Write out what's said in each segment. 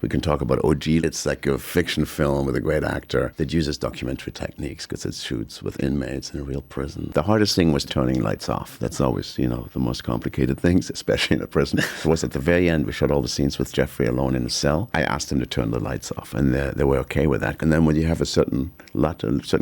We can talk about OG. It's like a fiction film with a great actor that uses documentary techniques because it shoots with inmates in a real prison. The hardest thing was turning lights off. That's always, the most complicated things, especially in a prison. It was at the very end, we shot all the scenes with Jeffrey alone in a cell. I asked him to turn the lights off, and they were okay with that. And then when you have a certain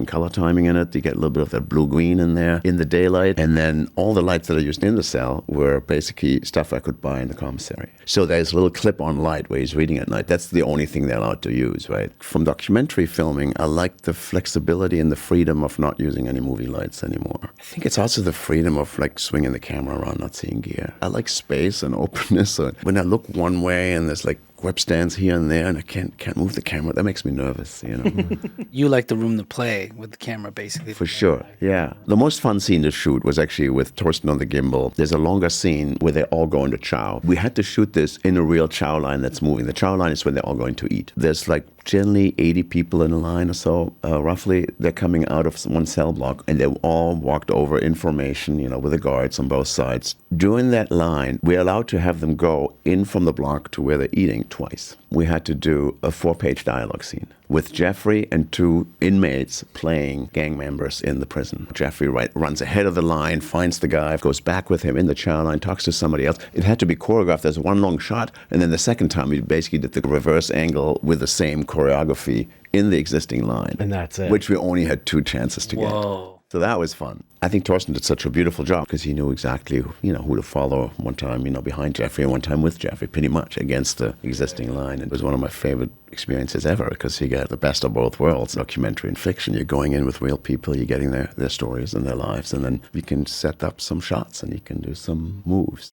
color timing in it, you get a little bit of that blue-green in there in the daylight. And then all the lights that are used in the cell were basically stuff I could buy in the commissary. So there's a little clip-on light where he's reading at night. That's the only thing they're allowed to use, right? From documentary filming, I like the flexibility and the freedom of not using any movie lights anymore. I think it's also the freedom of swinging the camera around, not seeing gear. I like space and openness. So when I look one way and there's web stands here and there and I can't move the camera, that makes me nervous, You like the room to play with the camera, basically. For sure, yeah. The most fun scene to shoot was actually with Torsten on the gimbal. There's a longer scene where they all go into chow. We had to shoot this in a real chow line that's moving. The chow line is when they're all going to eat. There's generally 80 people in a line or so, roughly. They're coming out of one cell block, and they all walked over in formation, with the guards on both sides. During that line, we're allowed to have them go in from the block to where they're eating twice. We had to do a 4-page dialogue scene with Jeffrey and 2 inmates playing gang members in the prison. Jeffrey runs ahead of the line, finds the guy, goes back with him in the chow line, talks to somebody else. It had to be choreographed. There's one long shot, and then the second time we basically did the reverse angle with the same choreography in the existing line. And that's it. Which we only had 2 chances to get. So that was fun. I think Torsten did such a beautiful job because he knew exactly, who to follow one time, behind Jeffrey and one time with Jeffrey, pretty much against the existing line. And it was one of my favorite experiences ever because you get the best of both worlds, documentary and fiction. You're going in with real people, you're getting their stories and their lives, and then you can set up some shots and you can do some moves.